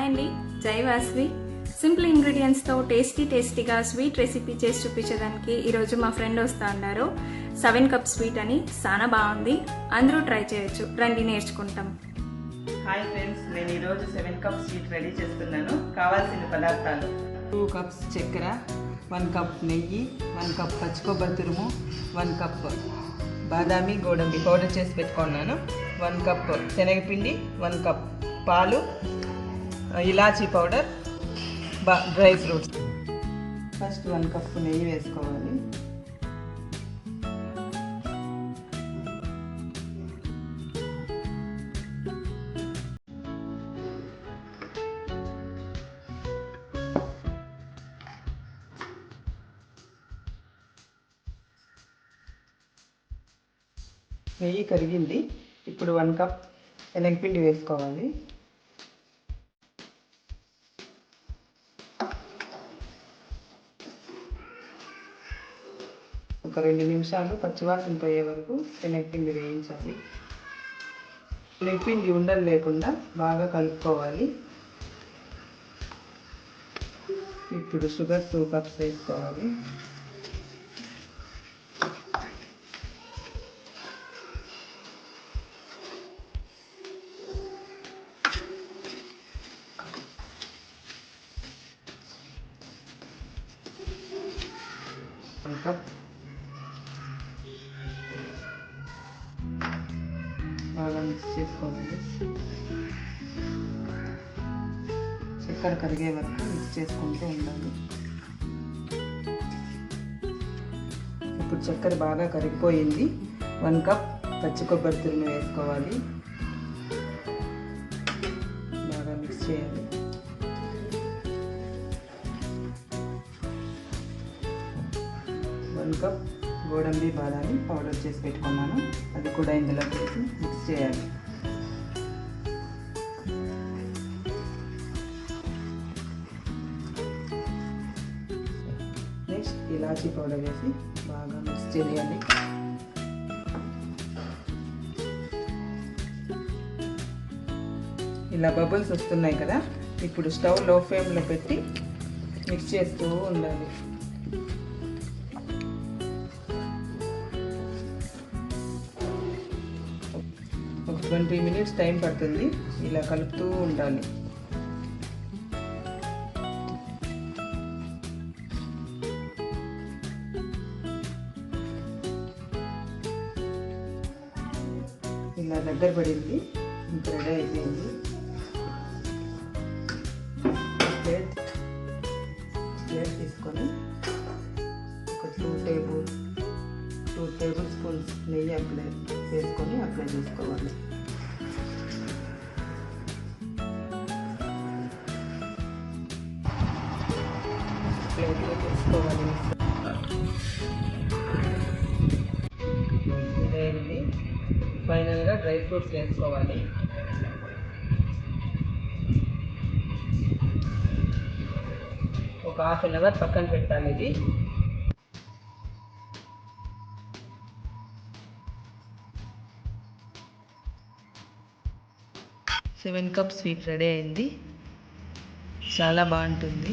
అండి, జై వాసవి. సింపుల్ ఇంగ్రీడియంట్స్తో టేస్టీగా స్వీట్ రెసిపీ చేసి చూపించడానికి ఈరోజు మా ఫ్రెండ్ వస్తూ ఉన్నారు. 7 కప్ స్వీట్ అని చాలా బాగుంది, అందరూ ట్రై చేయొచ్చు. రండి నేర్చుకుంటాం. హాయ్ ఫ్రెండ్స్, నేను ఈరోజు 7 కప్ స్వీట్ రెడీ చేస్తున్నాను. కావాల్సిన పదార్థాలు: 2 కప్స్ చక్కెర, 1 కప్ నెయ్యి, 1 కప్ పచ్చి కొబ్బరి తురుము, 1 కప్ బాదామి గోడంబి పౌడర్ చేసి పెట్టుకున్నాను, 1 కప్ శనగపిండి, 1 కప్ పాలు, ఇలాచీ powder, dry fruits. First 1 cup నెయ్యి వేసుకోవాలి. నెయ్యి కరిగింది. ఇప్పుడు 1 కప్ శనగపిండి వేసుకోవాలి. ఒక 2 నిమిషాలు పచ్చివాసన పోయే వరకు శనగపిండి వేయించాలి. శనగపిండి ఉండలు లేకుండా బాగా కలుపుకోవాలి. ఇప్పుడు షుగర్ 2 కప్స్ వేసుకోవాలి. బాగా మిక్స్ చేసుకోవాలి. చక్కెర కరిగే వరకు మిక్స్ చేసుకుంటూ ఉండాలి. ఇప్పుడు చక్కెర బాగా కరిగిపోయింది. 1 కప్ పచ్చి కొబ్బరి తురుము వేసుకోవాలి. బాగా మిక్స్ చేయాలి. కప్ గోడంబి బాదామి పౌడర్ చేసి పెట్టుకున్నాను, అది కూడా ఇందులో వేసి మిక్స్ చేయాలి. నెక్స్ట్ ఇలాచీ పౌడర్ వేసి బాగా మిక్స్ చేయాలి. ఇలా బబుల్స్ వస్తున్నాయి కదా, ఇప్పుడు స్టవ్ లో ఫ్లేమ్లో పెట్టి మిక్స్ చేస్తూ ఉండాలి. ఒక 20 మినిట్స్ టైం పడుతుంది. ఇలా కలుపుతూ ఉండాలి. ఇలా దగ్గర పడింది, ఇంకా రెడీ అయిపోయింది. ప్లేట్ తీసుకొని ఒక 2 టేబుల్ స్పూన్స్ నెయ్యి అప్లై చేసుకోవాలి. ప్లేట్లో తీసుకోవాలి. ఇదేంటి, ఫైనల్గా డ్రై ఫ్రూట్స్ వేసుకోవాలి. ఒక 1/2 అవర్ పక్కన పెట్టాలి. ఇది 7 కప్ స్వీట్ రెడీ అయింది. చాలా బాగుంటుంది.